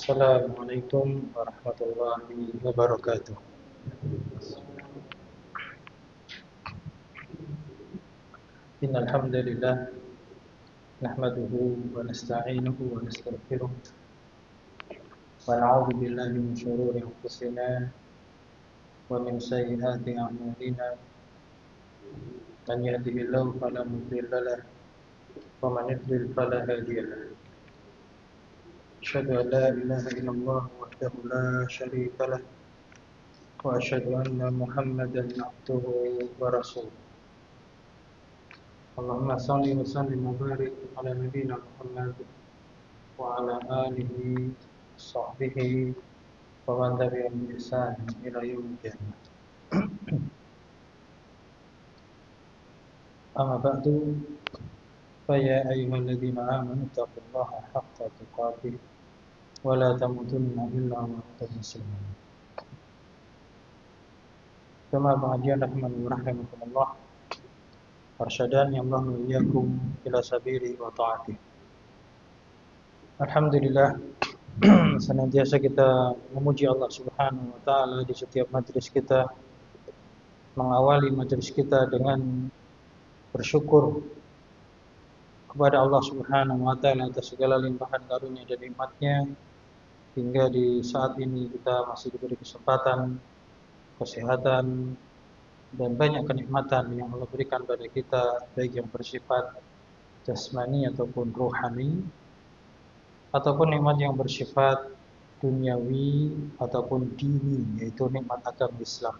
Assalamualaikum warahmatullahi wabarakatuh. Innal hamdalillah nahmaduhu wa nasta'inuhu wa nastaghfiruh wa na'udzu billahi min shururi anfusina wa min sayyiati a'malina. Man yahdihillahu fala mudilla lahu wa man yudlil fala hadiya lahu. Asyhadu an la ilaha illallah wahdahu la syarika lahu wa asyhadu anna Muhammadan abduhu wa rasuluh. Allahumma salli wa sallim wa barik ala nabiyyina Muhammad wa ala alihi sahbihi wa man tabi'ahum bi ihsan ila yaumil qiyamah. Amma ba'du, fa ya ayyuhalladzina amanu taqullaha haqqa tuqatih wa la tamutunna illa wa antum muslimun. Kama pengajian rahimani wa rahimakumullah, arsyadani Allah wa iyyakum ila sabili wa ta'atih. Alhamdulillah, senantiasa kita memuji Allah Subhanahu wa taala di setiap majelis kita, mengawali majelis kita dengan bersyukur kepada Allah Subhanahu wa taala atas segala limpahan karunia dan nikmatnya, hingga di saat ini kita masih diberi kesempatan, kesehatan, dan banyak kenikmatan yang Allah berikan pada kita, baik yang bersifat jasmani ataupun rohani, ataupun nikmat yang bersifat duniawi ataupun dini, yaitu nikmat agama Islam.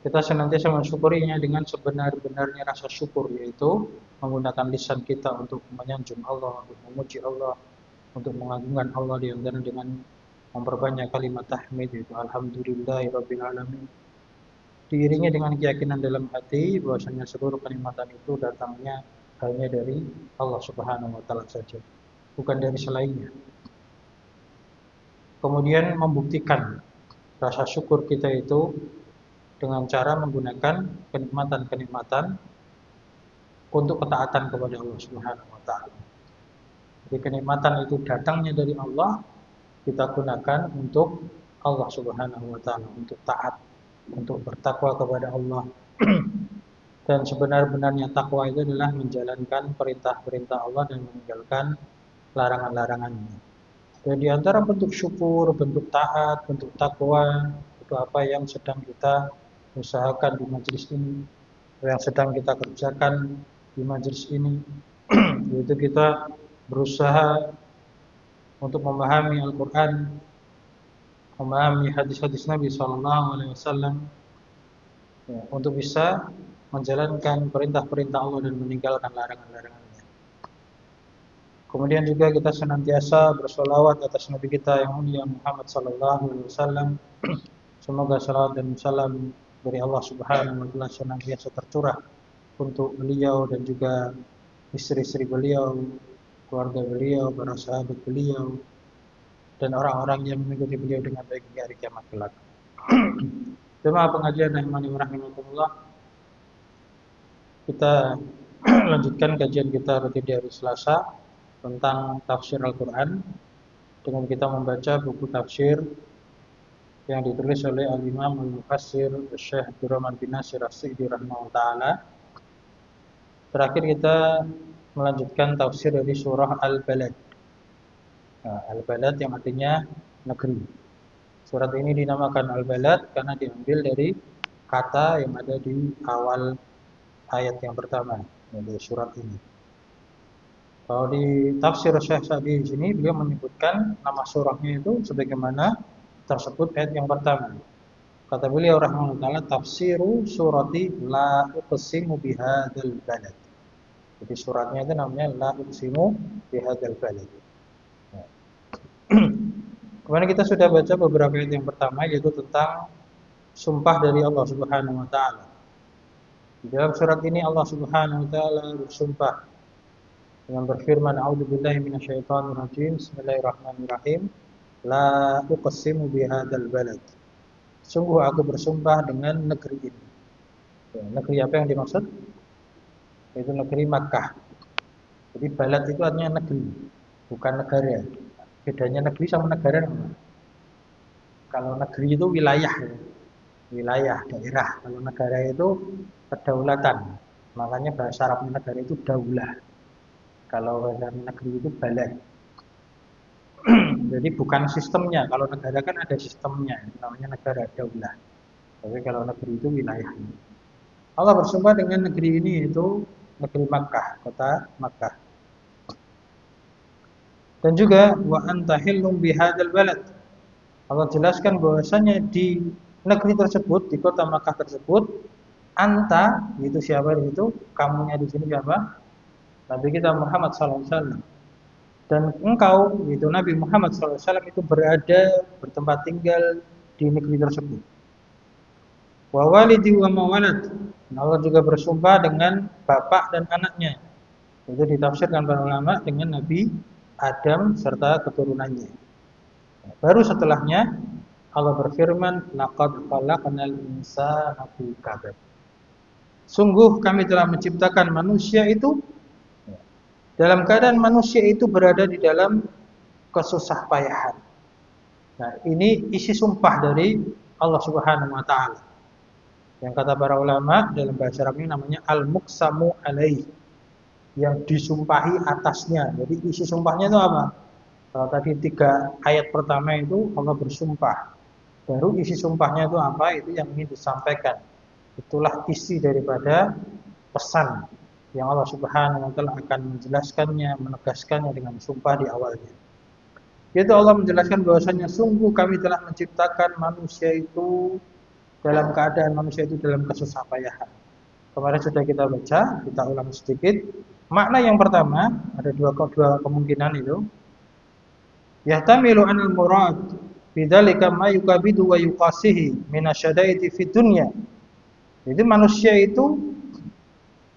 Kita senantiasa mensyukurinya dengan sebenar-benarnya rasa syukur, yaitu menggunakan lisan kita untuk menyanjung Allah, untuk memuji Allah, untuk mengagungkan Allah, di antara dengan memperbanyak kalimat tahmid, yaitu alhamdulillahirabbil alamin. Diiringi dengan keyakinan dalam hati bahwasanya seluruh kenikmatan itu datangnya hanya dari Allah Subhanahu wa taala saja, bukan dari selainnya. Kemudian membuktikan rasa syukur kita itu dengan cara menggunakan kenikmatan-kenikmatan untuk ketaatan kepada Allah Subhanahu wa taala. Jadi kenikmatan itu datangnya dari Allah, kita gunakan untuk Allah Subhanahu wa taala, untuk taat, untuk bertakwa kepada Allah. Dan sebenar-benarnya takwa itu adalah menjalankan perintah-perintah Allah dan meninggalkan larangan-larangannya. Dan di antara bentuk syukur, bentuk taat, bentuk takwa, itu apa yang sedang kita usahakan di majelis ini, yang sedang kita kerjakan di majelis ini, yaitu kita berusaha untuk memahami Al-Quran, memahami hadis-hadis Nabi SAW, ya, untuk bisa menjalankan perintah-perintah Allah dan meninggalkan larangan-larangannya. Kemudian juga kita senantiasa bersolawat atas Nabi kita yang mulia Muhammad SAW. Semoga salawat dan salam dari Allah Subhanahu wa taala senantiasa tercurah untuk beliau dan juga istri-istri beliau, keluarga beliau, para sahabat beliau, dan orang-orang yang mengikuti beliau dengan baik di hari kiamat kelak. Jemaah pengajian rahimani wa rahimakumullah, kita lanjutkan kajian kita rutin di hari Selasa tentang tafsir Al-Quran dengan kita membaca buku tafsir yang ditulis oleh Al-Imam Al-Mufassir Syekh Abdurrahman bin Nasir As-Sa'di rahimahullah ta'ala. Terakhir kita melanjutkan tafsir dari surah Al-Balad. Al-Balad yang artinya negeri. Surat ini dinamakan Al-Balad karena diambil dari kata yang ada di awal ayat yang pertama dari surat ini. Kalau di tafsir Syekh Sa'di di sini beliau menyebutkan nama surahnya itu sebagaimana tersebut ayat yang pertama. Kata beliau rahimahullah ta'ala, tafsiru surati la uqsimu bihadzal balad. Jadi suratnya itu namanya la uqsimu bihadzal balad. Kemarin kita sudah baca beberapa ayat yang pertama, yaitu tentang sumpah dari Allah Subhanahu wa taala. Di dalam surat ini Allah Subhanahu wa taala bersumpah dengan berfirman, a'udzubillahi minasyaitonir rajim, bismillahirrahmanirrahim, la uqsimu bihadzal balad. Sungguh aku bersumpah dengan negeri ini. Ya, negeri apa yang dimaksud? Itu negeri Makkah. Jadi balad itu artinya negeri, bukan negara. Bedanya negeri sama negara apa? Kalau negeri itu wilayah, ya. Wilayah, daerah. Kalau negara itu kedaulatan. Makanya bahasa Arab negara itu daulah. Kalau bahasa negeri itu balad. Jadi bukan sistemnya. Kalau negara kan ada sistemnya, namanya negara daulah. Tapi kalau negeri itu wilayah. Allah bersumpah dengan negeri ini, itu negeri Makkah, kota Makkah. Dan juga wa anta hillum bihadzal balad. Allah jelaskan bahwasanya di negeri tersebut, di kota Makkah tersebut, anta itu siapa itu? Kamunya di sini siapa? Nabi kita Muhammad SAW. Dan engkau itu Nabi Muhammad SAW itu berada bertempat tinggal di negeri tersebut. Wa walidi wa mawalad. Allah juga bersumpah dengan bapak dan anaknya. Itu ditafsirkan para ulama dengan Nabi Adam serta keturunannya. Baru setelahnya Allah berfirman, laqad khalaqnal insana fi kabad. Sungguh kami telah menciptakan manusia itu dalam keadaan manusia itu berada di dalam kesusahpayahan. Nah, ini isi sumpah dari Allah Subhanahu wa taala. Yang kata para ulama dalam bahasa Arab ini namanya al-muqsamu alaih, yang disumpahi atasnya. Jadi isi sumpahnya itu apa? Kalau tadi 3 ayat pertama itu Allah bersumpah. Baru isi sumpahnya itu apa? Itu yang ingin disampaikan. Itulah isi daripada pesan yang Allah Subhanahu wa taala akan menjelaskannya, menegaskannya dengan sumpah di awalnya. Yaitu Allah menjelaskan bahwasanya sungguh kami telah menciptakan manusia itu dalam keadaan manusia itu dalam kesusahpayahan. Kemarin sudah kita baca, kita ulang sedikit. Makna yang pertama, ada dua kemungkinan itu. Yahtamilu anal murad bidzalika ma yukabidu wa yuqasihi minasyadaiti fid dunya. Jadi manusia itu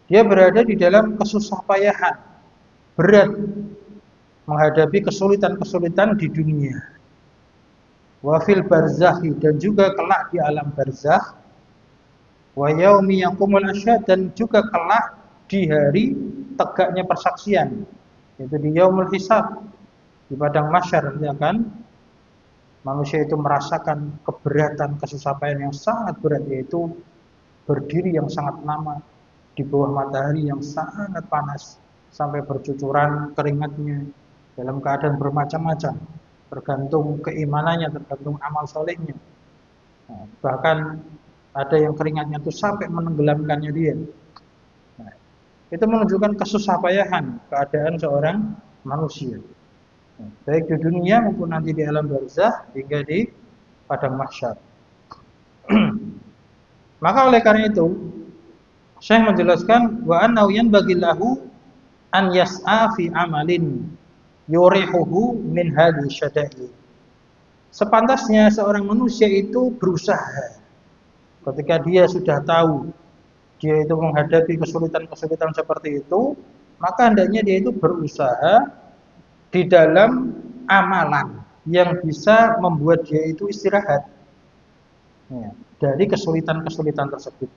dia berada di dalam kesusahpayahan, berat menghadapi kesulitan-kesulitan di dunia. Wa fil barzakhi, dan juga kelak di alam barzakh. Wa yaumi yaqumul asyhad, dan juga kelak di hari tegaknya persaksian, yaitu di yaumul hisab, di padang mahsyar nanti akan manusia itu merasakan keberatan, kesusahpayahan yang sangat berat, yaitu berdiri yang sangat lama di bawah matahari yang sangat panas sampai bercucuran keringatnya dalam keadaan bermacam-macam, tergantung keimanannya, tergantung amal solehnya. Nah, bahkan ada yang keringatnya itu sampai menenggelamkannya dia. Nah, itu menunjukkan kesusahpayahan keadaan seorang manusia, baik di dunia maupun nanti di alam barzakh hingga di padang mahsyar. Maka oleh karena itu Syekh menjelaskan wa annahu yanbaghi lahu an yas'a fi amalin yurihuhu min hadhihi syada'i. Sepantasnya seorang manusia itu berusaha ketika dia sudah tahu dia itu menghadapi kesulitan-kesulitan seperti itu, maka hendaknya dia itu berusaha di dalam amalan yang bisa membuat dia itu istirahat dari kesulitan-kesulitan tersebut.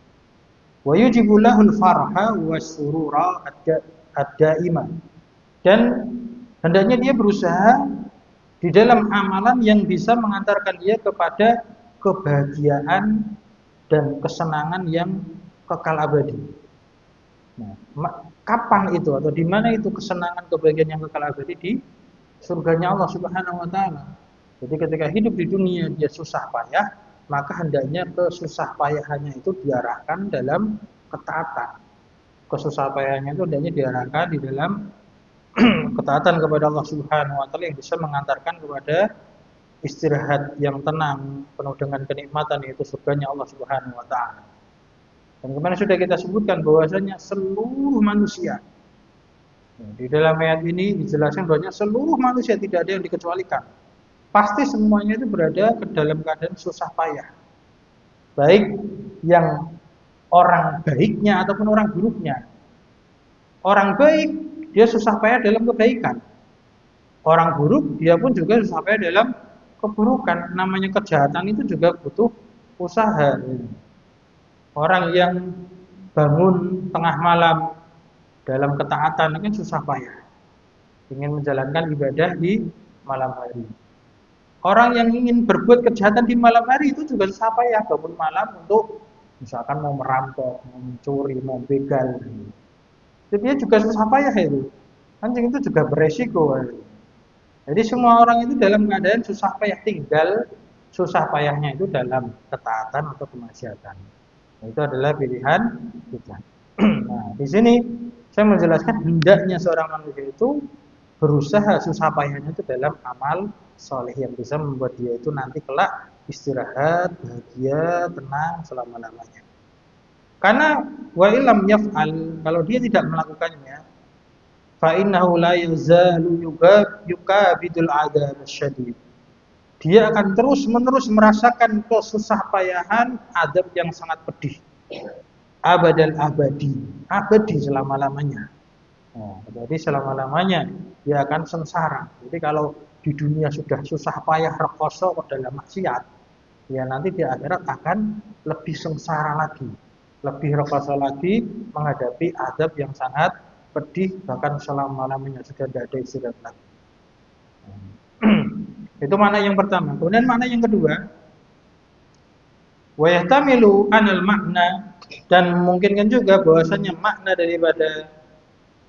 Wa yujibu lahul farha wasurura ad-daimah. Dan hendaknya dia berusaha di dalam amalan yang bisa mengantarkan dia kepada kebahagiaan dan kesenangan yang kekal abadi. Nah, kapan itu atau di mana itu kesenangan kebahagiaan yang kekal abadi? Di surganya Allah Subhanahu wa taala. Jadi ketika hidup di dunia dia susah payah, maka hendaknya kesusah payahannya itu diarahkan dalam ketaatan. Kesusah payahannya itu hendaknya diarahkan di dalam ketaatan kepada Allah Subhanahu wa taala yang bisa mengantarkan kepada istirahat yang tenang, penuh dengan kenikmatan, yaitu surganya Allah Subhanahu wa taala. Dan kemarin sudah kita sebutkan bahwasanya seluruh manusia, di dalam ayat ini dijelaskan bahwasanya seluruh manusia tidak ada yang dikecualikan. Pasti semuanya itu berada ke dalam keadaan susah payah. Baik yang orang baiknya ataupun orang buruknya. Orang baik dia susah payah dalam kebaikan. Orang buruk dia pun juga susah payah dalam keburukan. Namanya kejahatan itu juga butuh usaha. Orang yang bangun tengah malam dalam ketaatan itu kan susah payah. Ingin menjalankan ibadah di malam hari. Orang yang ingin berbuat kejahatan di malam hari itu juga susah payah bangun malam untuk misalkan mau merampok, mau mencuri, mau begal. Jadi dia juga susah payah itu. Anjing itu juga beresiko. Jadi semua orang itu dalam keadaan susah payah, tinggal susah payahnya itu dalam ketaatan atau kemaksiatan. Nah, itu adalah pilihan kita. Nah, di sini saya menjelaskan hendaknya seorang manusia itu berusaha susah payahnya itu dalam amal soleh yang bisa membuat dia itu nanti kelak istirahat, bahagia, tenang selama-lamanya. Karena wa illam yaf'al, kalau dia tidak melakukannya, fa innahu la yazalu yukabidul adab syadid. Dia akan terus-menerus merasakan kesusah payahan adab yang sangat pedih. Abadal abadi, abadi selama-lamanya. Nah, jadi selama-lamanya dia akan sengsara. Jadi kalau di dunia sudah susah payah rekoso dalam maksiat, ya nanti di akhirat akan lebih sengsara lagi, lebih rekoso lagi menghadapi adab yang sangat pedih, bahkan selama-lamanya sudah tidak ada istirahat lagi. Itu makna yang pertama. Kemudian makna yang kedua, wa yahtamilu anal makna, dan memungkinkan juga bahwasanya makna daripada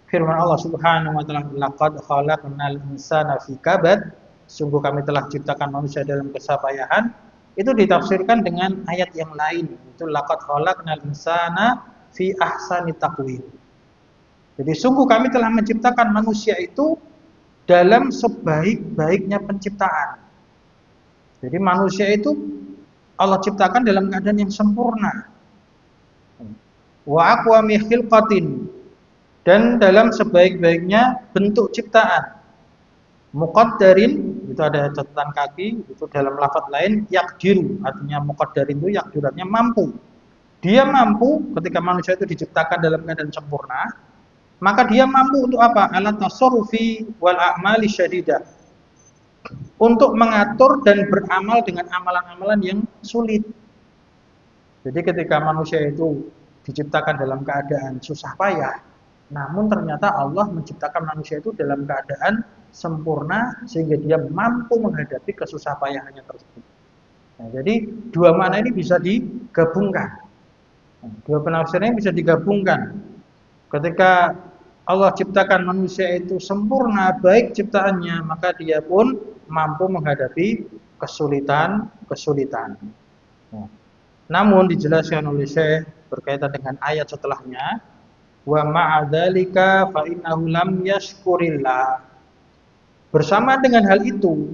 firman Allah Subhanahu wa taala, laqad khalaqnal insana fi kabad, sungguh kami telah ciptakan manusia dalam kesapayahan, itu ditafsirkan dengan ayat yang lain, itu laqad khalaqnal insana fi ahsani taqwim. Jadi sungguh kami telah menciptakan manusia itu dalam sebaik-baiknya penciptaan. Jadi manusia itu Allah ciptakan dalam keadaan yang sempurna. Wa aqwami khilqatin, dan dalam sebaik-baiknya bentuk ciptaan. Muqaddarin, itu ada catatan kaki, itu dalam lafaz lain yaqdiru, artinya muqaddarin itu yaqdiru, artinya mampu. Dia mampu ketika manusia itu diciptakan dalam keadaan sempurna, maka dia mampu untuk apa? Ala tasarrufi wal a'mali syadidah. Untuk mengatur dan beramal dengan amalan-amalan yang sulit. Jadi ketika manusia itu diciptakan dalam keadaan susah payah, namun ternyata Allah menciptakan manusia itu dalam keadaan sempurna sehingga dia mampu menghadapi kesusah payahannya tersebut. Nah, jadi dua makna ini bisa digabungkan. Dua penafsiran ini bisa digabungkan. Ketika Allah ciptakan manusia itu sempurna, baik ciptaannya, maka dia pun mampu menghadapi kesulitan. Nah, namun dijelaskan oleh Syekh berkaitan dengan ayat setelahnya, wa ma'adzalika fa innahu lam yashkurillah. Bersama dengan hal itu,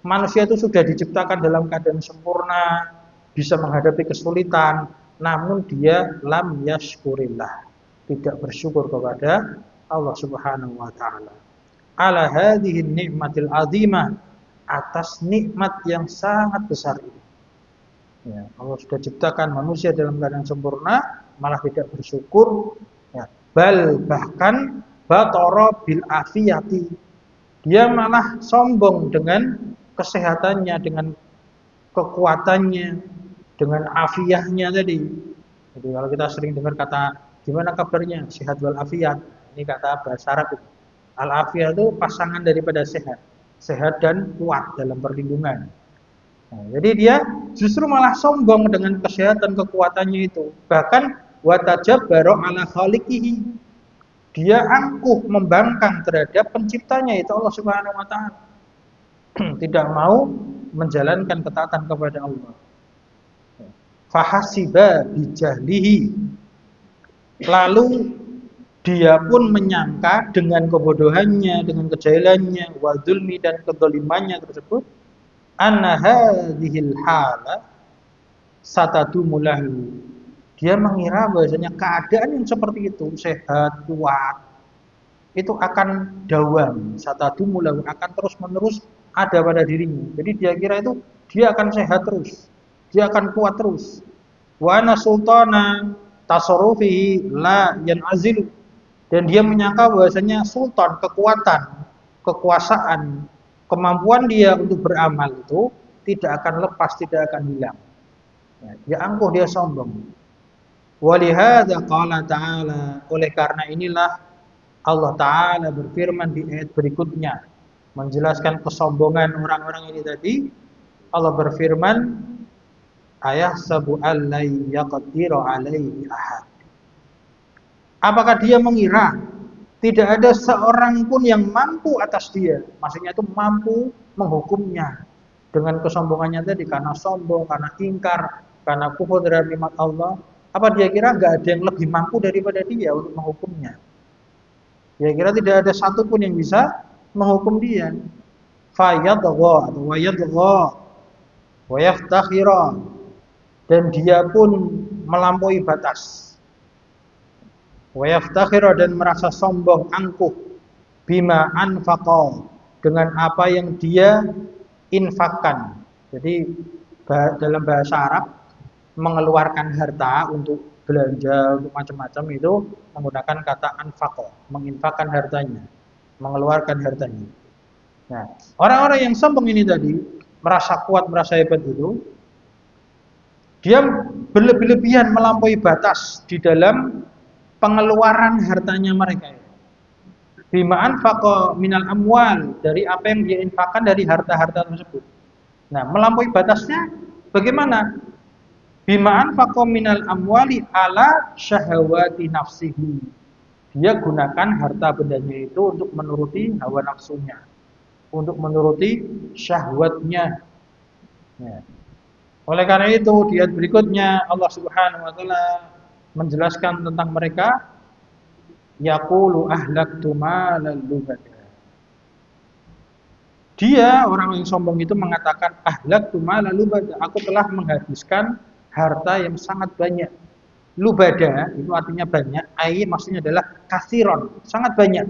manusia itu sudah diciptakan dalam keadaan sempurna, bisa menghadapi kesulitan, namun dia lam yashkurillah, tidak bersyukur kepada Allah Subhanahu wa taala. Ala hadhihi nikmatil azimah, atas nikmat yang sangat besar ini. Ya, Allah sudah ciptakan manusia dalam keadaan sempurna, malah tidak bersyukur. Ya, bahkan batara bil afiyati. Dia malah sombong dengan kesehatannya, dengan kekuatannya, dengan afiyahnya tadi. Jadi kalau kita sering dengar kata gimana kabarnya, sehat wal afiat, ini kata bahasa Arab. Al afiyah itu pasangan daripada sehat, sehat dan kuat dalam perlindungan. Nah, jadi dia justru malah sombong dengan kesehatan kekuatannya itu. Bahkan watajabbaru ala khaliqihi. Dia angkuh membangkang terhadap penciptanya itu Allah Subhanahu wa taala. Tidak mau menjalankan ketaatan kepada Allah. Fahasiba bijahlihi. Lalu dia pun menyangka dengan kebodohannya, dengan kejahilannya, wa dzulmi dan kedzalimannya tersebut, anna hadhil hala satadumu lahu. Dia mengira bahwasanya keadaan yang seperti itu, sehat, kuat, itu akan dawam, satadumu lahu, akan terus-menerus ada pada dirinya. Jadi dia kira itu dia akan sehat terus, dia akan kuat terus. Wa ana sultana tasarrufihi la yan'azilu, dan dia menyangka bahwasanya sultan, kekuatan, kekuasaan, kemampuan dia untuk beramal itu tidak akan lepas, tidak akan hilang. Ya, dia angkuh, dia sombong. Walihada qala ta'ala, oleh karena inilah Allah Ta'ala berfirman di ayat berikutnya, menjelaskan kesombongan orang-orang ini tadi, Allah berfirman, ayahsabu allai yaqdiru alaihi ahad. Apakah dia mengira tidak ada seorang pun yang mampu atas dia? Maksudnya itu mampu menghukumnya dengan kesombongannya tadi, karena sombong, karena ingkar, karena kufur terhadap nikmat Allah. Apa dia kira nggak ada yang lebih mampu daripada dia untuk menghukumnya? Dia kira tidak ada satupun yang bisa menghukum dia. Fayadgha wa yadgha wa yaftakhira, dan dia pun melampaui batas. Wa yaftakhira, dan merasa sombong, angkuh, bima anfaqa, dengan apa yang dia infakkan. Jadi dalam bahasa Arab, mengeluarkan harta untuk belanja, untuk macam-macam itu menggunakan kata anfaqa, menginfakkan hartanya, mengeluarkan hartanya. Nah, orang-orang yang sombong ini tadi, merasa kuat, merasa hebat itu, dia berlebih-lebihan melampaui batas di dalam pengeluaran hartanya mereka. Bima anfaqa minal amwal, dari apa yang dia infakkan dari harta-harta tersebut. Nah, melampaui batasnya bagaimana? Bima anfaqa minal amwali ala syahawati nafsihi. Dia gunakan harta bendanya itu untuk menuruti hawa nafsunya, untuk menuruti syahwatnya. Ya. Oleh karena itu, di ayat berikutnya Allah Subhanahu wa taala menjelaskan tentang mereka, yaqulu ahlaktu malan lubada. Dia, orang yang sombong itu, mengatakan ahlaktu malan lubada, aku telah menghabiskan harta yang sangat banyak. Lubada itu artinya banyak, maksudnya adalah kasiron, sangat banyak.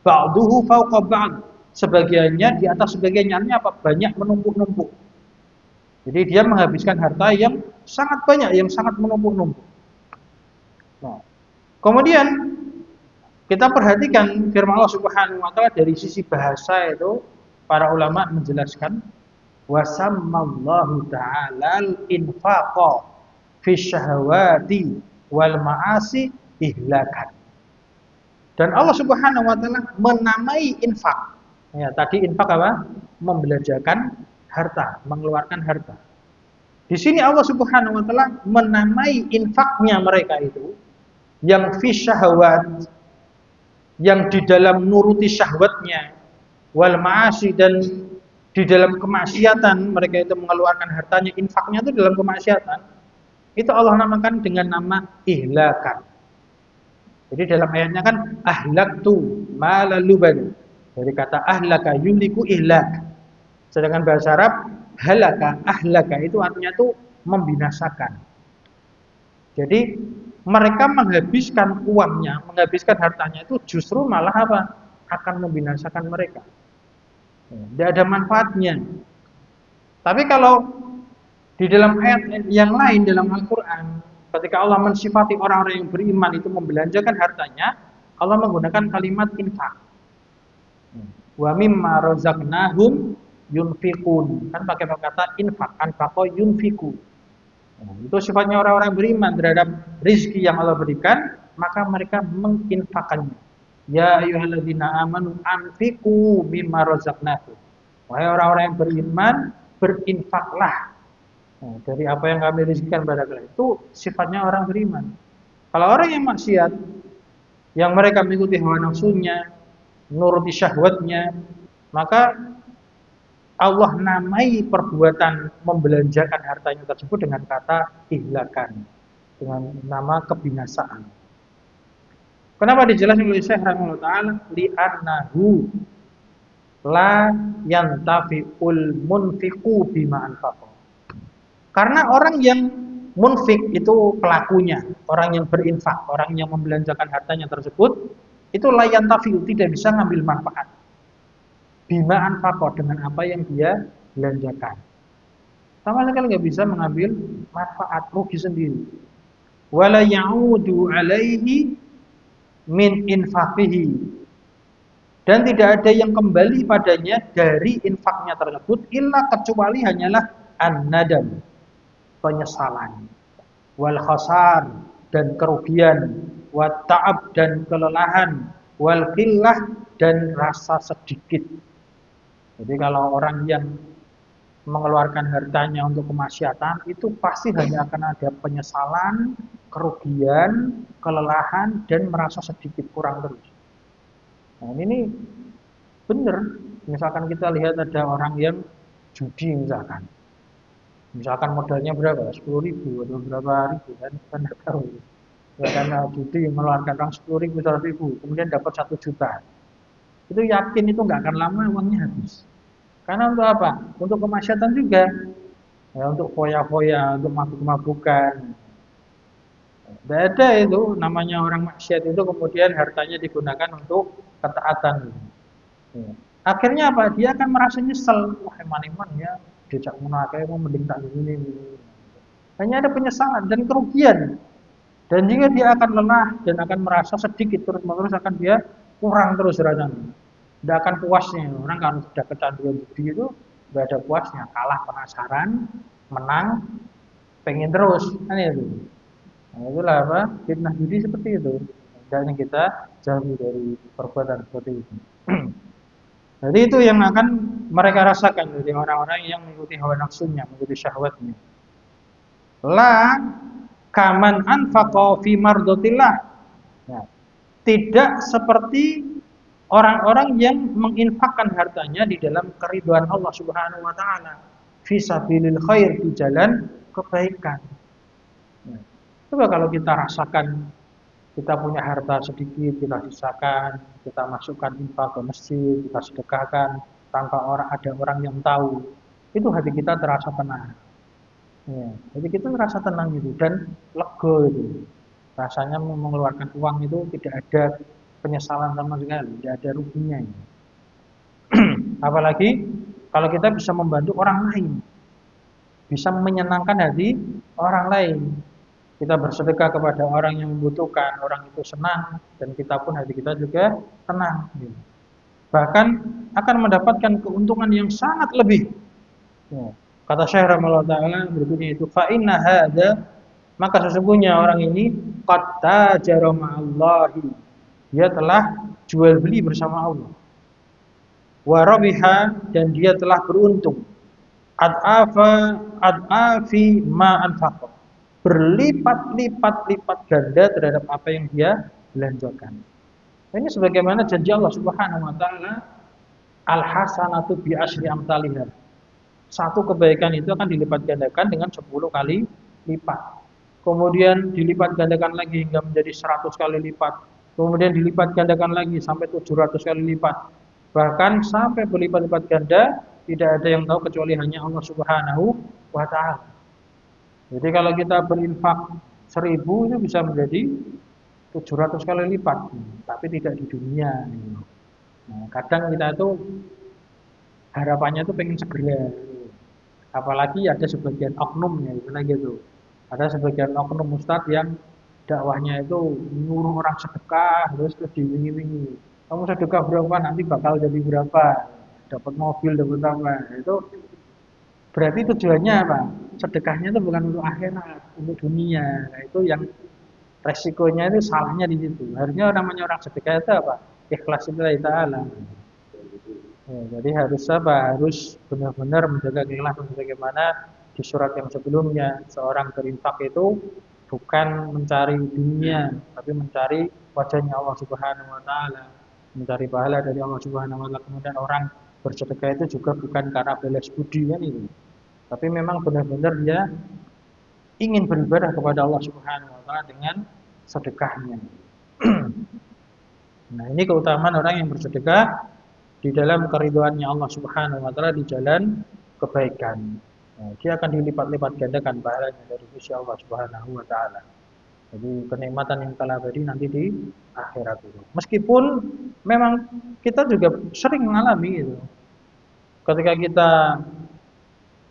Ba'duhu fauqa ba'd, sebagiannya di atas sebagiannya, apa? Banyak, menumpuk-numpuk. Jadi dia menghabiskan harta yang sangat banyak, yang sangat menumpuk-numpuk. Nah, kemudian kita perhatikan firman Allah Subhanahu wa taala dari sisi bahasa itu, para ulama menjelaskan wasammallahu ta'ala al-infaqa fi syahawati wal ma'asi ihlakan. Dan Allah Subhanahu wa taala menamai infak. Ya, tadi infak apa? Membelanjakan harta, mengeluarkan harta. Di sini Allah Subhanahu wa taala menamai infaknya mereka itu yang fi syahawat, yang di dalam nuruti syahwatnya, wal ma'asi, dan di dalam kemaksiatan mereka itu mengeluarkan hartanya, infaknya itu dalam kemaksiatan. Itu Allah namakan dengan nama ihlakan. Jadi dalam ayatnya kan ahlaktu malalubad, dari kata ahlaka yuliku ihlak. Sedangkan bahasa Arab halaka, ahlaka itu artinya tuh membinasakan. Jadi mereka menghabiskan uangnya, menghabiskan hartanya itu justru malah apa? Akan membinasakan mereka. Tidak ada manfaatnya. Tapi kalau di dalam ayat yang lain dalam Al-Quran, ketika Allah mensifati orang-orang yang beriman itu membelanjakan hartanya, Allah menggunakan kalimat infak. Wa mimma razaqnahum yunfikun, kan pakai kata infak, anfaqo yunfiku. Itu sifatnya orang-orang beriman terhadap rizki yang Allah berikan, maka mereka menginfakannya. Ya ayyuhalladzina amanu anfiqu mimma razaqnakum. Wahai orang-orang yang beriman, berinfaklah dari apa yang kami rizkikan pada kalian. Itu sifatnya orang beriman. Kalau orang yang maksiat, yang mereka mengikuti hawa nafsunya, nuruti syahwatnya, maka Allah namai perbuatan membelanjakan hartanya tersebut dengan kata ihlakan, dengan nama kebinasaan. Kenapa dijelaskan oleh Syekh rahimahullah ta'ala? Li'annahu la yantafi'ul munfiqu bima anfaqa. Karena orang yang munfik itu pelakunya, orang yang berinfak, orang yang membelanjakan hartanya tersebut, itu la yantafi'u, tidak bisa ngambil manfaat. Bima anfaqa, dengan apa yang dia belanjakan. Sama sekali nggak bisa mengambil manfaat, rugi sendiri. Wala ya'udu alaihi min infaqihi, dan tidak ada yang kembali padanya dari infaknya tersebut illa, kecuali hanyalah an-nadam, penyesalan, wal khasar, dan kerugian, wat ta'ab, dan kelelahan, wal qillah, dan rasa sedikit. Jadi kalau orang yang mengeluarkan hartanya untuk kemaksiatan, itu pasti hanya akan ada penyesalan, kerugian, kelelahan, dan merasa sedikit kurang terus. Nah, ini benar. Misalkan kita lihat ada orang yang judi misalkan. Misalkan modalnya berapa? 10.000 atau berapa ribu kan? Kita nggak tahu. Ya, karena judi mengeluarkan uang 10.000, 100.000, kemudian dapat 1 juta. Itu yakin itu nggak akan lama uangnya habis. Karena untuk apa? Untuk kemaksiatan juga. Ya, untuk foya-foya, untuk mabuk-mabukan. Tidak ada itu namanya orang maksiat itu kemudian hartanya digunakan untuk ketaatan. Ya. Akhirnya apa? Dia akan merasa nyesel. Wah, eman-eman ya, dijak munakai mau mending tak begini. Hanya ada penyesalan dan kerugian. Dan jika dia akan lelah dan akan merasa sedikit terus-menerus akan dia kurang terus rasanya. Tidak akan puasnya. Orang kalau sudah kecanduan judi itu tidak ada puasnya. Kalah penasaran, menang, pengen terus. Kan itu. Nah, itulah apa? Fitnah judi seperti itu. Dan kita jauhi dari perbuatan seperti itu. Jadi itu yang akan mereka rasakan dari orang-orang yang mengikuti hawa nafsunya, mengikuti syahwatnya. La kaman anfaqa fi mardatillah. Nah, tidak seperti orang-orang yang menginfakkan hartanya di dalam keridhaan Allah Subhanahu wa taala, fi sabilil khair, di jalan kebaikan. Nah, coba kalau kita rasakan kita punya harta sedikit, kita sisakan, kita masukkan infak ke masjid, kita sedekahkan tanpa ada orang yang tahu, itu hati kita terasa tenang. Ya, jadi kita merasa tenang gitu dan lega itu. Rasanya mengeluarkan uang itu tidak ada penyesalan sama sekali, tidak ada ruginya. Apalagi kalau kita bisa membantu orang lain, bisa menyenangkan hati orang lain. Kita bersedekah kepada orang yang membutuhkan, orang itu senang, dan kita pun hati kita juga tenang. Bahkan akan mendapatkan keuntungan yang sangat lebih. Ya. Kata Syekh Rahimahullah Ta'ala berikutnya itu, fa'inna hadha, maka sesungguhnya orang ini qad tajara ma'allahi, dia telah jual beli bersama Allah. Wa rabiha, dan dia telah beruntung. Ad'afi ma anfaqa, berlipat-lipat ganda terhadap apa yang dia belanjakan. Ini sebagaimana janji Allah Subhanahu wa taala, al-hasanatu bi asyri amsalihha. Satu kebaikan itu akan dilipat gandakan dengan 10 kali lipat. Kemudian dilipat gandakan lagi hingga menjadi 100 kali lipat. Kemudian dilipat gandakan lagi sampai 700 kali lipat. Bahkan sampai berlipat-lipat ganda, tidak ada yang tahu kecuali hanya Allah Subhanahu wa taala. Jadi kalau kita berinfak 1.000 itu bisa menjadi 700 kali lipat, tapi tidak di dunia. Nah, kadang kita itu harapannya itu pengen segera. Apalagi ada sebagian oknumnya gitu. Ada sebagian oknum ustadz yang dakwahnya itu nyuruh orang sedekah terus diwingi-wingi. Kamu sedekah berapa nanti bakal jadi berapa? Dapat mobil, dapat apa? Itu berarti tujuannya apa? Sedekahnya itu bukan untuk akhirat, untuk dunia. Nah, itu yang resikonya itu salahnya di situ. Harusnya namanya orang sedekah itu apa? Ikhlas lillahi ta'ala. Ya, jadi harus apa? Harus benar-benar menjaga keikhlasan sebagaimana di surat yang sebelumnya, seorang berinfak itu bukan mencari dunia, tapi mencari wajahnya Allah Subhanahu wa taala, mencari pahala dari Allah Subhanahu wa taala. Kemudian orang bersedekah itu juga bukan karena balas budi kan itu. Tapi memang benar-benar dia ingin beribadah kepada Allah Subhanahu wa taala dengan sedekahnya. Nah, ini keutamaan orang yang bersedekah di dalam keridhaannya Allah Subhanahu wa taala di jalan kebaikan. Nah, dia akan dilipat-lipat gandakan pahalanya dari sisi Allah Subhanahu wa taala. Jadi kenikmatan yang telah abadi nanti di akhirat itu. Meskipun memang kita juga sering mengalami itu. Ketika kita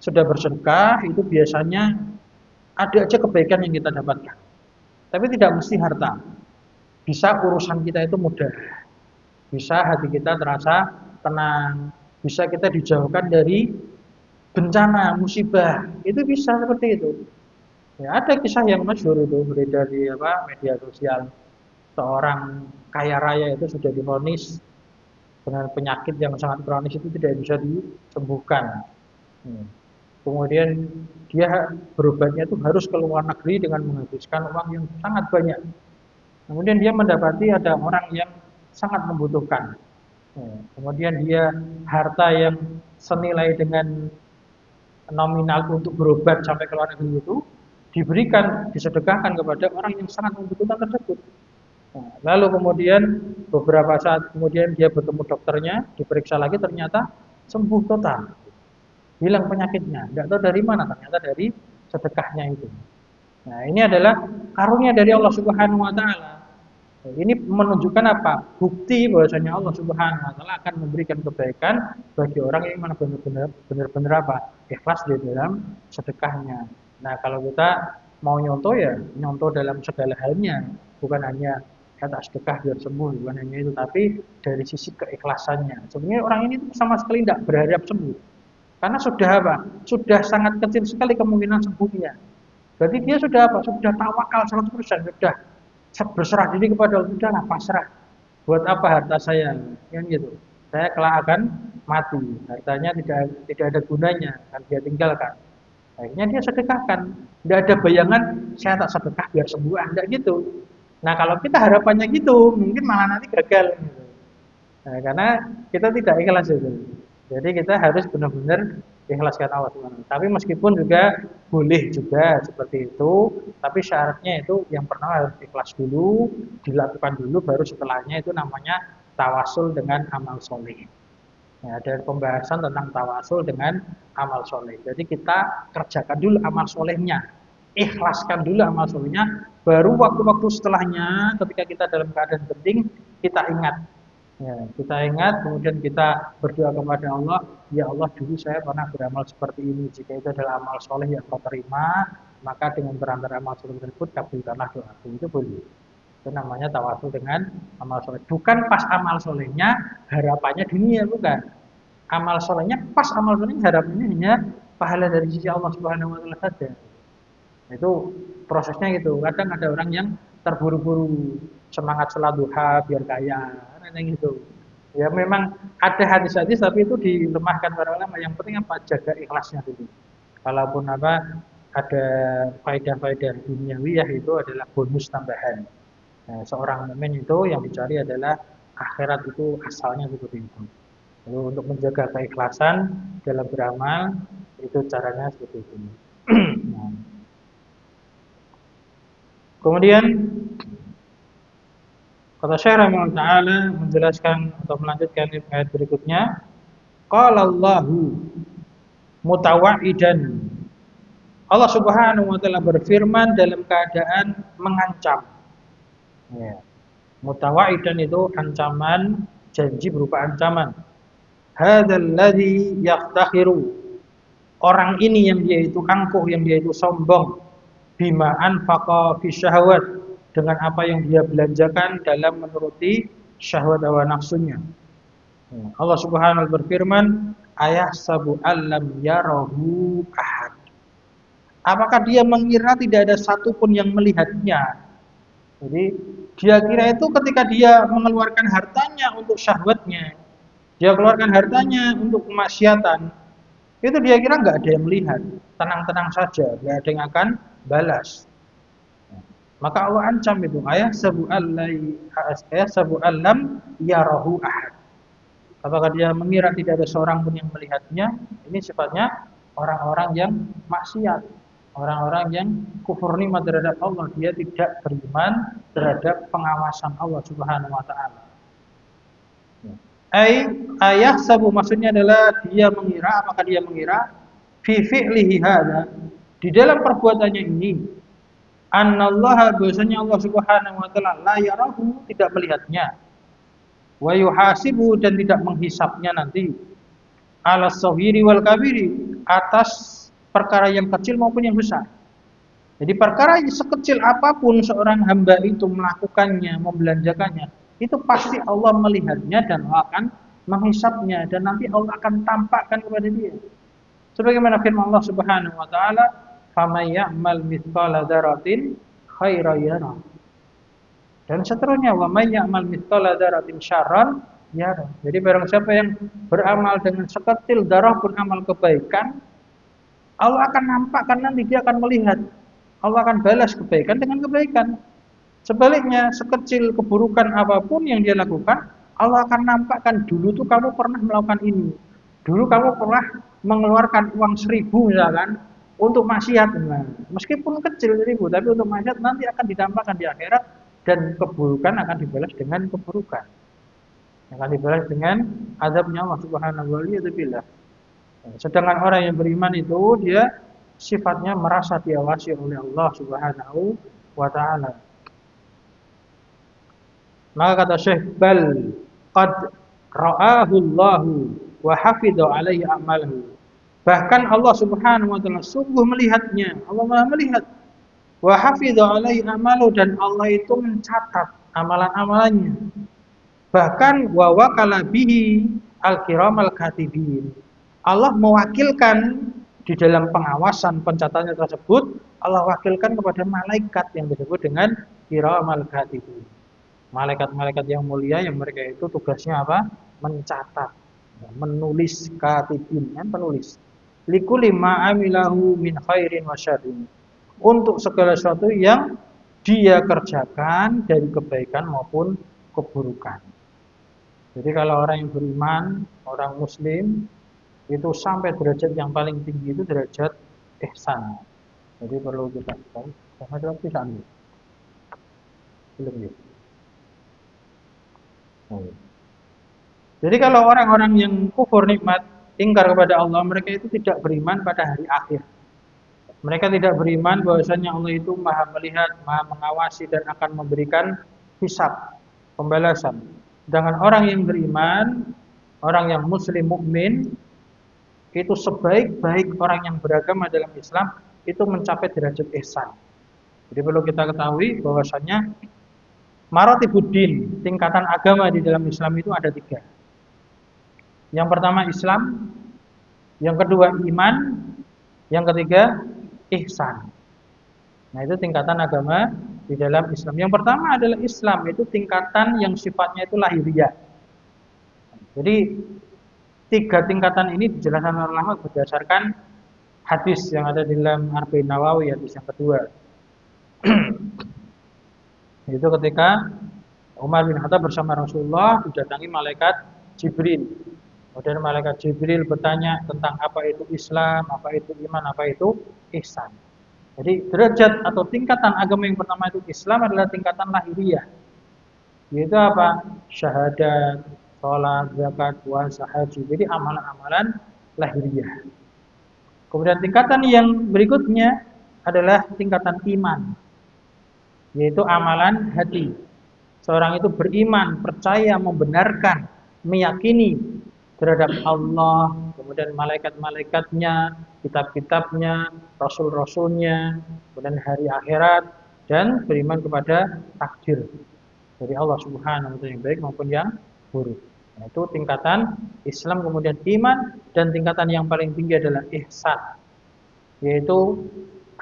sudah bersedekah itu biasanya ada aja kebaikan yang kita dapatkan. Tapi tidak mesti harta. Bisa urusan kita itu mudah. Bisa hati kita terasa tenang, bisa kita dijauhkan dari bencana, musibah, itu bisa seperti itu. Ya, ada kisah yang masyhur itu beredar di media sosial. Seorang kaya raya itu sudah divonis dengan penyakit yang sangat kronis itu tidak bisa disembuhkan. Kemudian dia berobatnya itu harus ke luar negeri dengan menghabiskan uang yang sangat banyak. Kemudian dia mendapati ada orang yang sangat membutuhkan. Kemudian dia harta yang senilai dengan nominal untuk berobat sampai ke luar negeri itu diberikan, disedekahkan kepada orang yang sangat membutuhkan tersebut. Lalu kemudian beberapa saat kemudian dia bertemu dokternya, diperiksa lagi ternyata sembuh total, hilang penyakitnya. Tidak tahu dari mana, ternyata dari sedekahnya itu. Nah, ini adalah karunia dari Allah Subhanahu wa taala. Ini menunjukkan apa? Bukti bahwasanya Allah Subhanahu wa taala akan memberikan kebaikan bagi orang yang benar-benar apa? Ikhlas di dalam sedekahnya. Nah, kalau kita mau nyontoh ya nyontoh dalam segala halnya, bukan hanya kata sedekah biar sembuh, bukan hanya itu, tapi dari sisi keikhlasannya. Sebenarnya orang ini sama sekali tidak berharap sembuh. Karena sudah apa? Sudah sangat kecil sekali kemungkinan sembuhnya. Berarti dia sudah apa? Sudah tawakal 100%, sudah berserah diri kepada Allah, sudahlah pasrah. Buat apa harta saya? Yang gitu. Saya kelak akan mati. Hartanya tidak ada gunanya, akan dia tinggalkan. Akhirnya dia sedekahkan. Tidak ada bayangan saya tak sedekah biar sembuh, tidak gitu. Nah, kalau kita harapannya gitu, mungkin malah nanti gagal gitu. Nah, karena kita tidak ikhlas itu. Jadi kita harus benar-benar ikhlaskan Allah Subhanahu. Tapi meskipun juga boleh juga seperti itu, tapi syaratnya itu yang pertama harus ikhlas dulu, dilakukan dulu, baru setelahnya itu namanya tawasul dengan amal soleh. Ya, ada pembahasan tentang tawasul dengan amal soleh. Jadi kita kerjakan dulu amal solehnya, ikhlaskan dulu amal solehnya, baru waktu-waktu setelahnya ketika kita dalam keadaan penting kita ingat. Ya, kita ingat, kemudian kita berdoa kepada Allah, ya Allah dulu saya pernah beramal seperti ini. Jika itu adalah amal soleh yang kau terima, maka dengan berantara amal soleh tersebut kabulkanlah doaku. Itu boleh. Itu namanya tawasul dengan amal soleh. Bukan pas amal solehnya harapannya dunia, bukan. Amal solehnya pas amal solehnya harapannya hanya pahala dari sisi Allah Subhanahu wa taala saja. Itu prosesnya gitu. Kadang ada orang yang terburu-buru semangat sholat duha biar kaya, gitu. Ya memang ada hadis-hadis tapi itu dilemahkan para ulama. Yang penting apa? Jaga ikhlasnya dulu. Kalaupun apa ada faedah-faedah duniawiyah itu adalah bonus tambahan. Nah, seorang mukmin itu yang dicari adalah akhirat, itu asalnya seperti itu. Lalu untuk menjaga keikhlasan dalam beramal itu caranya seperti itu. Nah. Kemudian kata Syekh rahimahullah taala menjelaskan atau melanjutkan ayat berikutnya, qala Allahu mutawaidan. Allah Subhanahu wa taala berfirman dalam keadaan mengancam. Ya. Mutawaidan itu ancaman, janji berupa ancaman. Hadzal ladzi yaftakhiru. Orang ini yang dia itu angkuh, yang dia itu sombong, bima anfaqa fi syahwat, dengan apa yang dia belanjakan dalam menuruti syahwat hawa nafsunya. Allah Subhanahu wa taala berfirman, ayahsabu allam yarahu ahad. Apakah dia mengira tidak ada satupun yang melihatnya? Jadi dia kira itu ketika dia mengeluarkan hartanya untuk syahwatnya, dia keluarkan hartanya untuk kemaksiatan, itu dia kira nggak ada yang melihat, tenang-tenang saja, nggak ada yang akan balas. Maka Allah ancam itu, ayahsabu allam yarahu ahad. Apakah dia mengira tidak ada seorang pun yang melihatnya? Ini sifatnya orang-orang yang maksiat, orang-orang yang kufur nikmat terhadap Allah. Dia tidak beriman terhadap pengawasan Allah Subhanahu wa taala. Ayahsabu maksudnya adalah dia mengira, apakah dia mengira fi fi'lihi hadza, di dalam perbuatannya ini, annallaha, bahwasanya Allah Subhanahu wa taala la yarahu, tidak melihatnya, wa yuhasibu, dan tidak menghisapnya nanti, ala shahiri wal kabiri, atas perkara yang kecil maupun yang besar. Jadi perkara yang sekecil apapun seorang hamba itu melakukannya, membelanjakannya, itu pasti Allah melihatnya dan Allah akan menghisapnya, dan nanti Allah akan tampakkan kepada dia. Sebagaimana firman Allah Subhanahu wa taala, faman ya'mal mithqala dzarratin khairan yarah. Dan seterusnya, wa may ya'mal mithqala dzarratin syarran yara. Jadi barang siapa yang beramal dengan sekecil darah pun amal kebaikan, Allah akan nampakkan, nanti dia akan melihat. Allah akan balas kebaikan dengan kebaikan. Sebaliknya, sekecil keburukan apapun yang dia lakukan, Allah akan nampakkan, dulu tuh kamu pernah melakukan ini. Dulu kamu pernah mengeluarkan uang 1.000 misalkan untuk maksiat. Nah, meskipun kecil 1.000, tapi untuk maksiat nanti akan ditampakkan di akhirat, dan keburukan akan dibalas dengan keburukan. Akan dibalas dengan azabnya Allah Subhanahu wa ta'ala. Sedangkan orang yang beriman itu dia sifatnya merasa diawasi oleh Allah Subhanahu wa ta'ala. Maka kata Syekh, bal qad ra'ahu Allahu wa hafidha alaihi a'malahu. Bahkan Allah Subhanahu wa ta'ala sungguh melihatnya. Allah Maha melihat. Wa hafidha alaihi a'malahu, dan Allah itu mencatat amalan-amalannya. Bahkan wa wakala bihi al-kiramal katibin. Allah mewakilkan di dalam pengawasan pencatatannya tersebut, Allah wakilkan kepada malaikat yang disebut dengan kiramal katibin. Malaikat-malaikat yang mulia yang mereka itu tugasnya apa? Mencatat, menulis, katibin, kan penulis. Likulli ma amilahu min khairin wa syarrin. Untuk segala sesuatu yang dia kerjakan dari kebaikan maupun keburukan. Jadi kalau orang yang beriman, orang muslim, itu sampai derajat yang paling tinggi itu derajat ihsan. Jadi perlu kita tahu. Sama dengan ihsan. Belum ya. Jadi kalau orang-orang yang kufur nikmat, ingkar kepada Allah, mereka itu tidak beriman pada hari akhir. Mereka tidak beriman bahwasanya Allah itu Maha melihat, Maha mengawasi, dan akan memberikan hisab, pembalasan. Sedangkan orang yang beriman, orang yang muslim mukmin, itu sebaik-baik orang yang beragama dalam Islam itu mencapai derajat ihsan. Jadi perlu kita ketahui bahwasanya maratibuddin, tingkatan agama di dalam Islam itu ada 3. Yang pertama Islam, yang kedua iman, yang ketiga ihsan. Nah, itu tingkatan agama di dalam Islam. Yang pertama adalah Islam, itu tingkatan yang sifatnya itu lahiriah. Jadi 3 tingkatan ini dijelaskan oleh ulama berdasarkan hadis yang ada di dalam Arba'in Nawawi, hadis yang kedua. Itu ketika Umar bin Khattab bersama Rasulullah didatangi malaikat Jibril. Kemudian malaikat Jibril bertanya tentang apa itu Islam, apa itu iman, apa itu ihsan. Jadi derajat atau tingkatan agama yang pertama itu Islam adalah tingkatan lahiriah. Yaitu apa? Syahadat, sholat, zakat, puasa, haji. Jadi amalan-amalan lahiriah. Kemudian tingkatan yang berikutnya adalah tingkatan iman, yaitu amalan hati. Seorang itu beriman, percaya, membenarkan, meyakini terhadap Allah, kemudian malaikat-malaikatnya, kitab-kitabnya, rasul-rasulnya, kemudian hari akhirat, dan beriman kepada takdir dari Allah Subhanahu wa ta'ala yang baik maupun yang buruk. Nah, itu tingkatan Islam, kemudian iman, dan tingkatan yang paling tinggi adalah ihsan, yaitu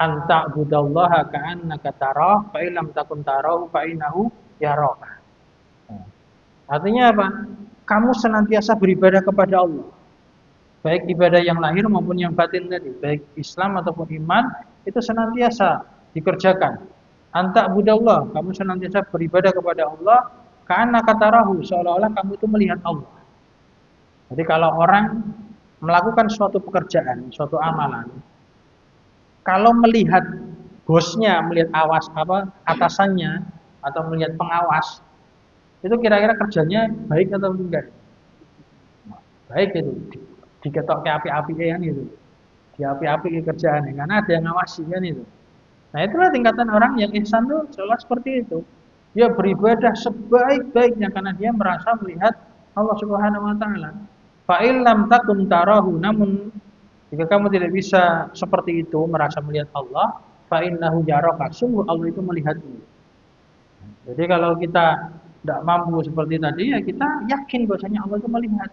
anta'budallaha ka'annaka tarah fa illam takun tarahu fa innahu yaraka. Artinya apa? Kamu senantiasa beribadah kepada Allah. Baik ibadah yang lahir maupun yang batin tadi, baik Islam ataupun iman, itu senantiasa dikerjakan. Anta'budallah, kamu senantiasa beribadah kepada Allah, ka'annaka tarahu, seolah-olah kamu itu melihat Allah. Jadi kalau orang melakukan suatu pekerjaan, suatu amalan, kalau melihat bosnya, melihat atasannya, atau melihat pengawas, itu kira-kira kerjanya baik atau enggak? Baik itu, diketok ke api-api kan itu, di api-api kerjaannya, karena ada yang ngawasi kan itu. Nah itulah tingkatan orang yang ihsan itu jelas seperti itu. Dia beribadah sebaik-baiknya karena dia merasa melihat Allah Subhanahu wa ta'ala. Fa illam takun tarahu, namun jika kamu tidak bisa seperti itu merasa melihat Allah, fa innahu yaraka, sungguh Allah itu melihatmu. Jadi kalau kita tidak mampu seperti tadi, ya kita yakin bahwasanya Allah itu melihat.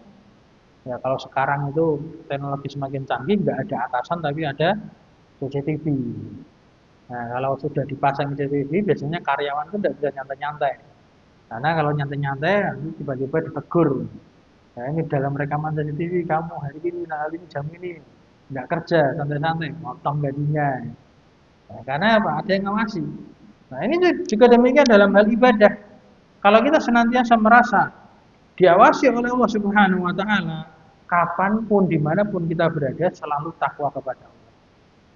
Ya kalau sekarang itu teknologi semakin canggih, nggak ada atasan tapi ada CCTV. Nah kalau sudah dipasang CCTV, biasanya karyawan itu tidak bisa nyantai-nyantai. Karena kalau nyantai-nyantai nanti tiba-tiba ditegur. Ya ini dalam rekaman CCTV kamu hari ini, hari ini jam ini nggak kerja, santai-santai, potong gajinya. Nah, karena apa? Ada yang ngawasi. Nah ini juga demikian dalam hal ibadah. Kalau kita senantiasa merasa diawasi oleh Allah Subhanahu Wa Taala, kapanpun, dimanapun kita berada, selalu takwa kepada Allah.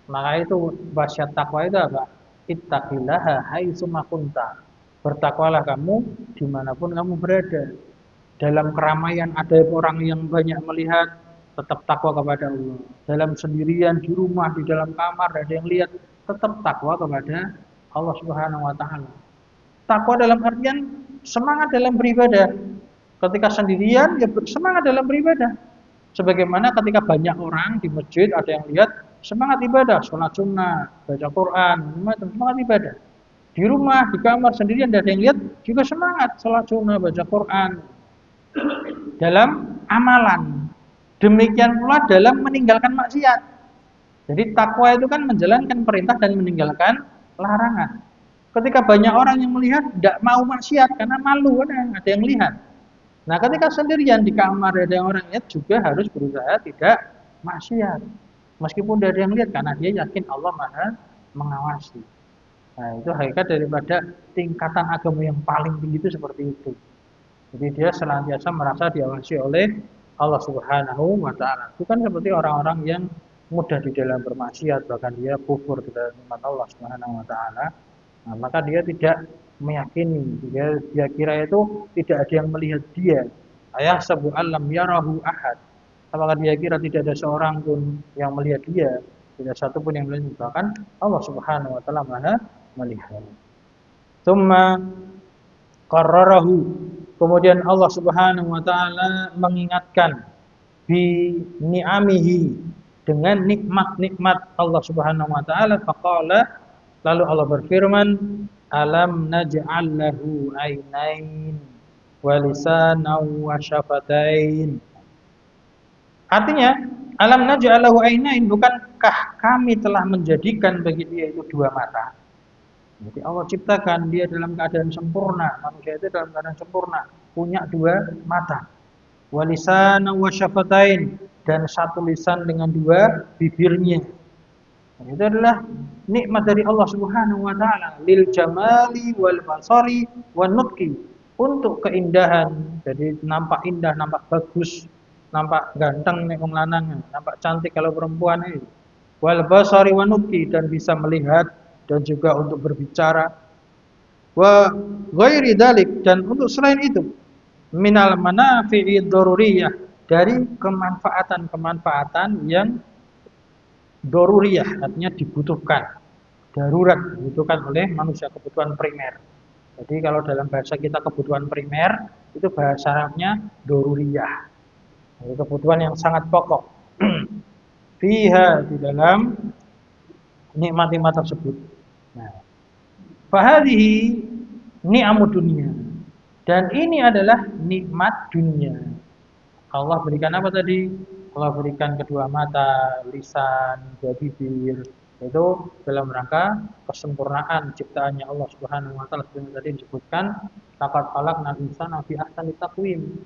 Maka itu wasiat takwa itu apa? Ittaqillaha haitsu ma kunta. Bertakwalah kamu dimanapun kamu berada. Dalam keramaian ada orang yang banyak melihat, tetap takwa kepada Allah. Dalam sendirian di rumah, di dalam kamar ada yang lihat, tetap takwa kepada Allah Subhanahu Wa Taala. Takwa dalam artian semangat dalam beribadah. Ketika sendirian, ya semangat dalam beribadah. Sebagaimana ketika banyak orang di masjid ada yang lihat, semangat ibadah, sholat sunnah, baca Quran, semangat ibadah. Di rumah, di kamar sendirian ada yang lihat juga semangat, sholat sunnah, baca Quran. Dalam amalan. Demikian pula dalam meninggalkan maksiat. Jadi takwa itu kan menjalankan perintah dan meninggalkan larangan. Ketika banyak orang yang melihat tidak mau maksiat karena malu, ada yang lihat. Nah, ketika sendirian di kamar ada yang orang lihat juga harus berusaha tidak maksiat. Meskipun tidak ada yang lihat karena dia yakin Allah Maha mengawasi. Nah, itu hakikat daripada tingkatan agama yang paling tinggi itu seperti itu. Jadi dia senantiasa merasa diawasi oleh Allah Subhanahu Wa Taala. Itu kan seperti orang-orang yang mudah di dalam bermaksiat, bahkan dia kufur terhadap nikmat Allah Subhanahu Wa Taala. Nah, maka dia tidak meyakini, dia kira itu tidak ada yang melihat dia. Ayah sabu alam yarahu ahad. Apakah dia kira tidak ada seorang pun yang melihat dia, tidak satu pun yang melihat, bahkan Allah Subhanahu Wa Taala Maha melihat. Tsumma qarrarahu. Kemudian Allah Subhanahu Wa Taala mengingatkan bi ni'amihi, dengan nikmat-nikmat Allah Subhanahu Wa Taala. Faqala, lalu Allah berfirman, alam naj'al lahu ainain wa lisanan wa syafatain. Artinya, alam naj'al lahu ainain, bukankah kami telah menjadikan bagi dia itu dua mata? Jadi Allah ciptakan dia dalam keadaan sempurna, manusia itu dalam keadaan sempurna, punya dua mata. Wa lisanan wa syafatain, dan satu lisan dengan dua bibirnya. Nah, itu adalah nikmat dari Allah Subhanahu Wa Taala, lil jamali wal basari wan nutqi, untuk keindahan. Jadi nampak indah, nampak bagus, nampak ganteng nek wong lanang, nampak cantik kalau perempuan itu. Wal basari wan nutqi, dan bisa melihat dan juga untuk berbicara. Wa ghairi dzalik, dan untuk selain itu, minal manafi'i daruriyah, dari kemanfaatan-kemanfaatan yang daruriyah, artinya dibutuhkan, darurat, dibutuhkan oleh manusia, kebutuhan primer. Jadi kalau dalam bahasa kita kebutuhan primer, itu bahasa Arabnya daruriyah. Jadi kebutuhan yang sangat pokok. Fiha, di dalam nikmat-nikmat tersebut. Nah, fahadhihi ni'amud dunia, dan ini adalah nikmat dunia. Allah berikan apa tadi? Allah berikan kedua mata, lisan, dua bibir. Itu dalam rangka kesempurnaan ciptaannya Allah Subhanahu Wa Taala. Seperti tadi disebutkan, laqad khalaqnal insana fi ahsani taqwim.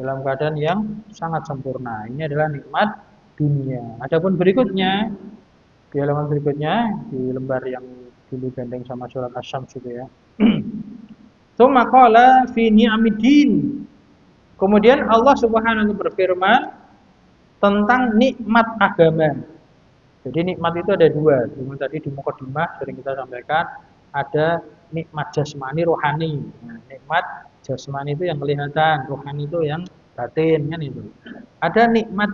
Dalam keadaan yang sangat sempurna. Ini adalah nikmat dunia. Adapun berikutnya, di halaman berikutnya, di lembar yang dulu gandeng sama surat Asy-Syams itu ya. Tsumma qala fi ni'amiddin. Kemudian Allah Subhanahu wa taala berfirman tentang nikmat agama. Jadi nikmat itu ada dua. Tadi di mukadimah sering kita sampaikan, ada nikmat jasmani, rohani. Nah, nikmat jasmani itu yang kelihatan, rohani itu yang batin, kan itu. Ada nikmat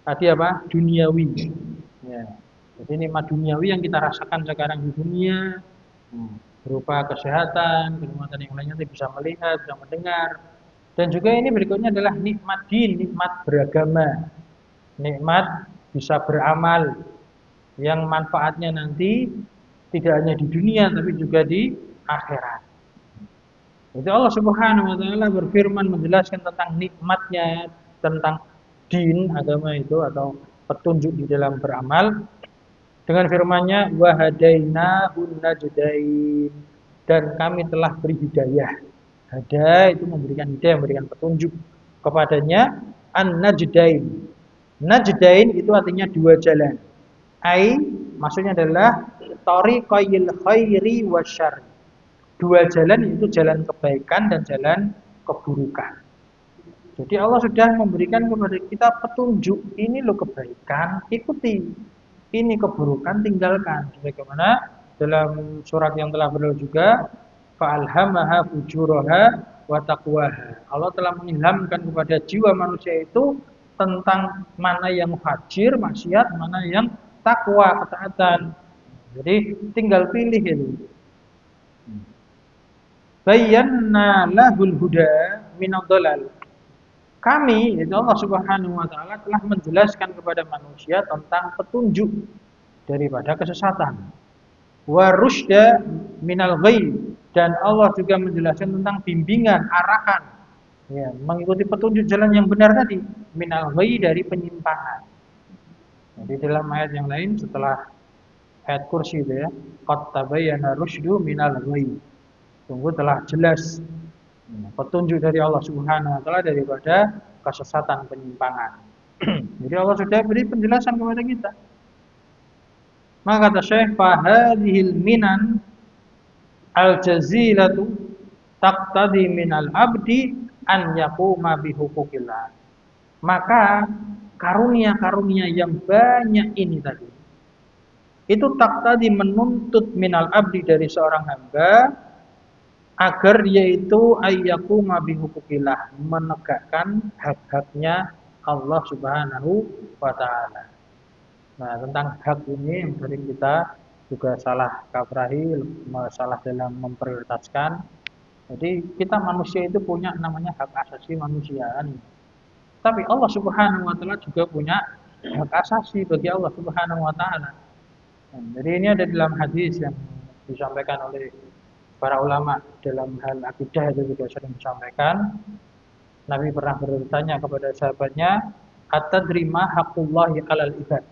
tadi apa? Duniawi. Ya. Jadi nikmat duniawi yang kita rasakan sekarang di dunia, berupa kesehatan, kenikmatan yang lainnya, bisa melihat, bisa mendengar. Dan juga ini berikutnya adalah nikmat din, nikmat beragama, nikmat bisa beramal, yang manfaatnya nanti tidak hanya di dunia tapi juga di akhirat. Jadi Allah Subhanahu Wa Taala berfirman menjelaskan tentang nikmatnya, tentang din, agama itu atau petunjuk di dalam beramal, dengan firman-Nya wa hadainahun najdain, dan kami telah beri hidayah. Hada itu memberikan hidayah, memberikan petunjuk kepadanya. An-najdain. Najdain itu artinya dua jalan. Ai maksudnya adalah tariqayil khairi wasyarr. Dua jalan yaitu jalan kebaikan dan jalan keburukan. Jadi Allah sudah memberikan kepada kita petunjuk, ini loh kebaikan, ikuti. Ini keburukan, tinggalkan. Sebagaimana dalam surat yang telah berlalu juga, fa'alhamaha fujuraha wa taqwaha. Allah telah mengilhamkan kepada jiwa manusia itu tentang mana yang fajir, maksiat, mana yang takwa, ketaatan. Jadi tinggal pilih itu. Bayyana lahul huda minadh dhalal. Kami, itu Allah Subhanahu wa taala telah menjelaskan kepada manusia tentang petunjuk daripada kesesatan. Wa rusyda minal ghayy, dan Allah juga menjelaskan tentang bimbingan, arahan. Ya, mengikuti petunjuk jalan yang benar tadi, minal ghayy, dari penyimpangan. Jadi dalam ayat yang lain setelah ayat kursi itu ya, qad tabayyana rusydu minal ghayy. Sungguh telah jelas petunjuk dari Allah Subhanahu wa taala daripada kesesatan, penyimpangan. Jadi Allah sudah beri penjelasan kepada kita. Maka kata Syekh, fahadhil minan al-jazilatu taqtadi minal abdi an yaquma bihuquqillah. Maka karunia-karunia yang banyak ini tadi itu taqtadi menuntut minal abdi, dari seorang hamba, agar dia itu ayyaquma bihuquqillah, menegakkan hak-haknya Allah Subhanahu wa taala. Nah, tentang hak ini yang sering kita juga salah kaprahi, salah dalam memprioritaskan. Jadi kita manusia itu punya namanya hak asasi manusiaan. Tapi Allah Subhanahu wa taala juga punya hak asasi bagi Allah Subhanahu wa taala. Nah, jadi ini ada dalam hadis yang disampaikan oleh para ulama dalam hal akidah, itu juga sering disampaikan. Nabi pernah bertanya kepada sahabatnya, "Atadri ma haqqullahi 'alal ibad?"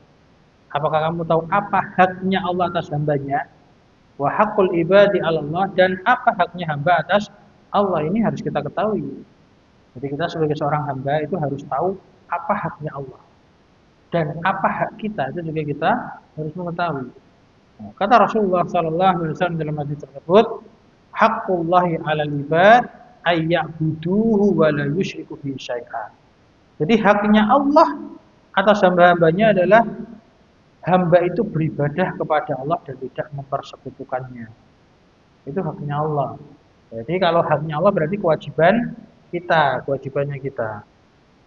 Apakah kamu tahu apa haknya Allah atas hambanya? Wa haqqul ibadi 'alallah, dan apa haknya hamba atas Allah? Ini harus kita ketahui. Jadi kita sebagai seorang hamba itu harus tahu apa haknya Allah. Dan apa hak kita itu juga kita harus mengetahui. Nah, kata Rasulullah sallallahu alaihi wasallam dalam hadis tersebut, haqqullahi 'alal ibad ayya'buduhu wa la yusyriku bihi syai'an. Jadi haknya Allah atas hamba-hambanya adalah hamba itu beribadah kepada Allah dan tidak mempersekutukannya. Itu haknya Allah. Jadi kalau haknya Allah berarti kewajiban kita, kewajibannya kita.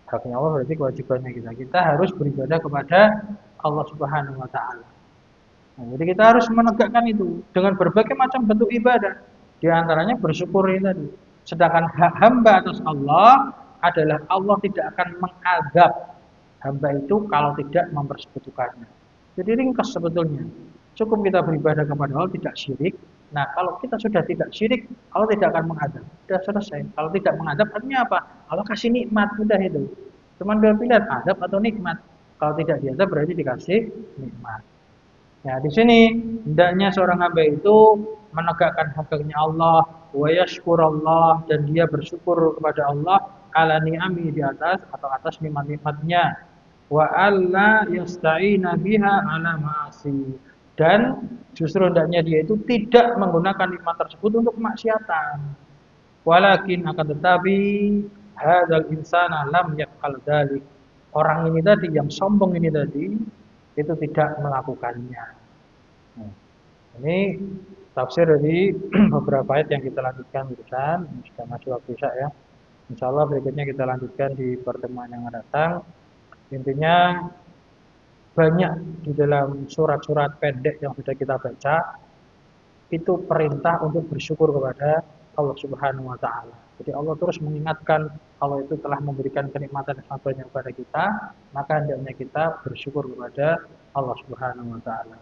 Haknya Allah berarti kewajibannya kita. Kita harus beribadah kepada Allah Subhanahu wa taala. Nah, jadi kita harus menegakkan itu dengan berbagai macam bentuk ibadah. Di antaranya bersyukur ini tadi. Sedangkan hak hamba atas Allah adalah Allah tidak akan mengazab hamba itu kalau tidak mempersekutukannya. Jadi ringkas sebetulnya. Cukup kita beribadah kepada Allah, tidak syirik. Nah, kalau kita sudah tidak syirik, Allah tidak akan mengadab. Sudah selesai. Kalau tidak mengadab artinya apa? Allah kasih nikmat, udah itu. Cuman dua pilihan, adab atau nikmat. Kalau tidak diadab berarti dikasih nikmat. Nah, di sini hendaknya seorang hamba itu menegakkan haknya Allah, wa yashkurallah, dan dia bersyukur kepada Allah ala ni'ami, di atas atau atas nikmat-nikmatnya, wa alla yasta'ina biha ala ma'asi, dan justru hendaknya dia itu tidak menggunakan nikmat tersebut untuk kemaksiatan. Walakin akan tetapi hadzal insana lam yaf'al dzalik. Orang ini tadi yang sombong ini tadi itu tidak melakukannya. Nah, ini tafsir dari beberapa ayat yang kita lanjutkan barusan. Sudah masuk waktu Isya ya. Insyaallah berikutnya kita lanjutkan di pertemuan yang akan datang. Intinya banyak di dalam surat-surat pendek yang sudah kita baca itu perintah untuk bersyukur kepada Allah Subhanahu wa taala. Jadi Allah terus mengingatkan Allah itu telah memberikan kenikmatan yang banyak kepada kita, maka hendaknya kita bersyukur kepada Allah Subhanahu wa taala.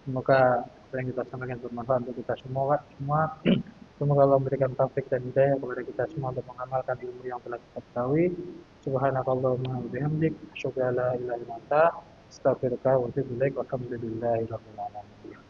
Semoga apa yang kita sampaikan bermanfaat untuk kita semua. Semoga Allah memberikan taufik dan hidayah kepada kita semua untuk mengamalkan ilmu yang telah kita ketahui. Subhanakallahumma wa bihamdik, asyhadu an la ilaha illa anta, astaghfiruka wa atubu ilaik. Walhamdulillahirabbil alamin.